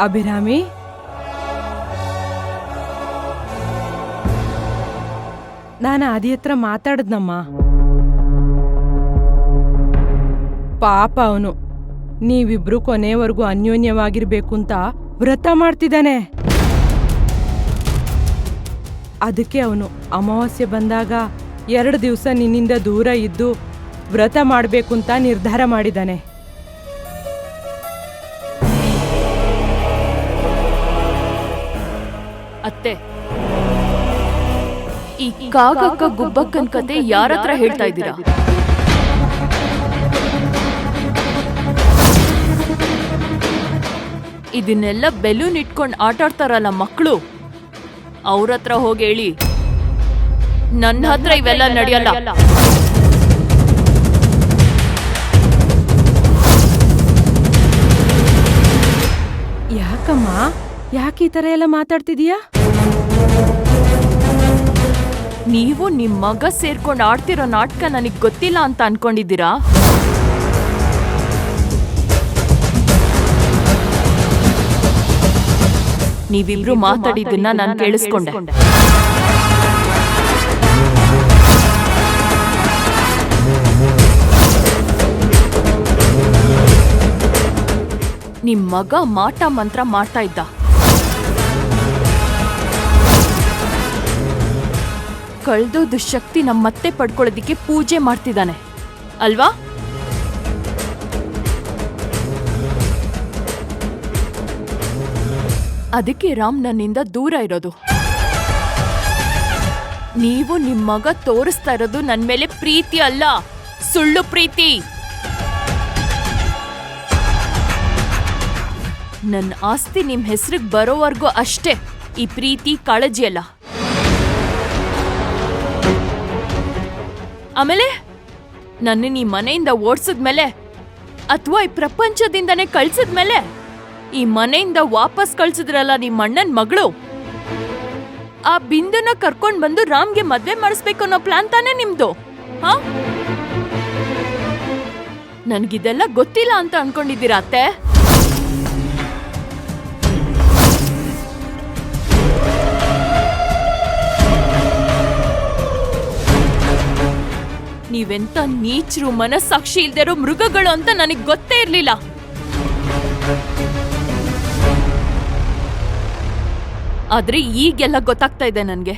ಅಭಿರಾಮಿ, ನಾನು ಆದಿ ಹತ್ರ ಮಾತಾಡದ್ನಮ್ಮ. ಪಾಪ ಅವನು ನೀವಿಬ್ರು ಕೊನೆವರೆಗೂ ಅನ್ಯೋನ್ಯವಾಗಿರ್ಬೇಕು ಅಂತ ವ್ರತ ಮಾಡ್ತಿದ್ದಾನೆ. ಅದಕ್ಕೆ ಅವನು ಅಮಾವಾಸ್ಯೆ ಬಂದಾಗ 2 ದಿವಸ ನಿನ್ನಿಂದ ದೂರ ಇದ್ದು ವ್ರತ ಮಾಡಬೇಕು ಅಂತ ನಿರ್ಧಾರ ಮಾಡಿದ್ದಾನೆ. ಅತ್ತೆ, ಈ ಕಾಗಕ್ಕ ಗುಬ್ಬಕ್ಕನ್ ಕತೆ ಯಾರತ್ರ ಹೇಳ್ತಾ ಇದ್ದೀರಾ? ಇದನ್ನೆಲ್ಲ ಬೆಲೂನ್ ಇಟ್ಕೊಂಡು ಆಟಾಡ್ತಾರಲ್ಲ ಮಕ್ಕಳು, ಅವ್ರ ಹತ್ರ ಹೋಗಿ ಹೇಳಿ. ನನ್ನ ಹತ್ರ ಇವೆಲ್ಲ ನಡೆಯಲ್ಲ. ಯಾಕಮ್ಮ, ಯಾಕೆ ಈ ತರ ಎಲ್ಲ ಮಾತಾಡ್ತಿದೀಯಾ? ನೀವು ನಿಮ್ ಮಗ ಸೇರ್ಕೊಂಡು ಆಡ್ತಿರೋ ನಾಟಕ ನನಗ್ ಗೊತ್ತಿಲ್ಲ ಅಂತ ಅನ್ಕೊಂಡಿದ್ದೀರಾ? ನೀವಿಬ್ರು ಮಾತಾಡಿದ್ದನ್ನ ನಾನು ಕೇಳಿಸ್ಕೊಂಡೆ. ನಿಮ್ ಮಗ ಮಾಟ ಮಂತ್ರ ಮಾಡ್ತಾ ಇದ್ದ. ಕಳ್ದೋದ ಶಕ್ತಿ ನಮ್ಮತ್ತೆ ಪಡ್ಕೊಳ್ಳೋದಿಕ್ಕೆ ಪೂಜೆ ಮಾಡ್ತಿದ್ದಾನೆ ಅಲ್ವಾ? ಅದಕ್ಕೆ ರಾಮ್ ನನ್ನಿಂದ ದೂರ ಇರೋದು. ನೀವು ನಿಮ್ ಮಗ ತೋರಿಸ್ತಾ ಇರೋದು ನನ್ ಮೇಲೆ ಪ್ರೀತಿ ಅಲ್ಲ, ಸುಳ್ಳು ಪ್ರೀತಿ. ನನ್ನ ಆಸ್ತಿ ನಿಮ್ ಹೆಸರಿಗೆ ಬರೋವರೆಗೂ ಅಷ್ಟೇ ಈ ಪ್ರೀತಿ ಕಾಳಜಿ ಅಲ್ಲ. ಆಮೇಲೆ ನನ್ನ ಈ ಮನೆಯಿಂದ ಓಡಿಸಿದ್ಮೇಲೆ ಅಥವಾ ಈ ಪ್ರಪಂಚದಿಂದನೇ ಕಳ್ಸಿದ್ಮೇಲೆ ಈ ಮನೆಯಿಂದ ವಾಪಸ್ ಕಳ್ಸಿದ್ರಲ್ಲ ನಿಮ್ಮ ಅಣ್ಣನ ಮಗಳು, ಆ ಬಿಂದುನ ಕರ್ಕೊಂಡ್ ಬಂದು ರಾಮ್ಗೆ ಮದ್ವೆ ಮಾಡಿಸ್ಬೇಕು ಅನ್ನೋ ಪ್ಲಾನ್ ತಾನೇ ನಿಮ್ದು? ಹಾ, ನನ್ಗಿದೆಲ್ಲ ಗೊತ್ತಿಲ್ಲ ಅಂತ ಅನ್ಕೊಂಡಿದ್ದೀರಾ ಅತ್ತೆ? ನೀವೆಂತ ನೀಚರು, ಮನಸ್ಸಾಕ್ಷಿ ಇಲ್ದಿರೋ ಮೃಗಗಳು ಅಂತ ನನಗ್ ಗೊತ್ತೇ ಇರ್ಲಿಲ್ಲ. ಆದ್ರೆ ಈಗೆಲ್ಲ ಗೊತ್ತಾಗ್ತಾ ಇದೆ ನನ್ಗೆ.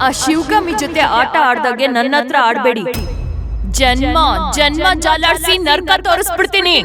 ಆ ಶಿವಗಾಮಿ ಜೊತೆ ಆಟ ಆಡ್ದಾಗೆ ನನ್ನ ಹತ್ರ ಆಡ್ಬೇಡಿ. ಜನ್ಮ ಜನ್ಮ ಜಾಲಾಡ್ಸಿ ನರ್ಕ ತೋರಿಸ್ಬಿಡ್ತೀನಿ.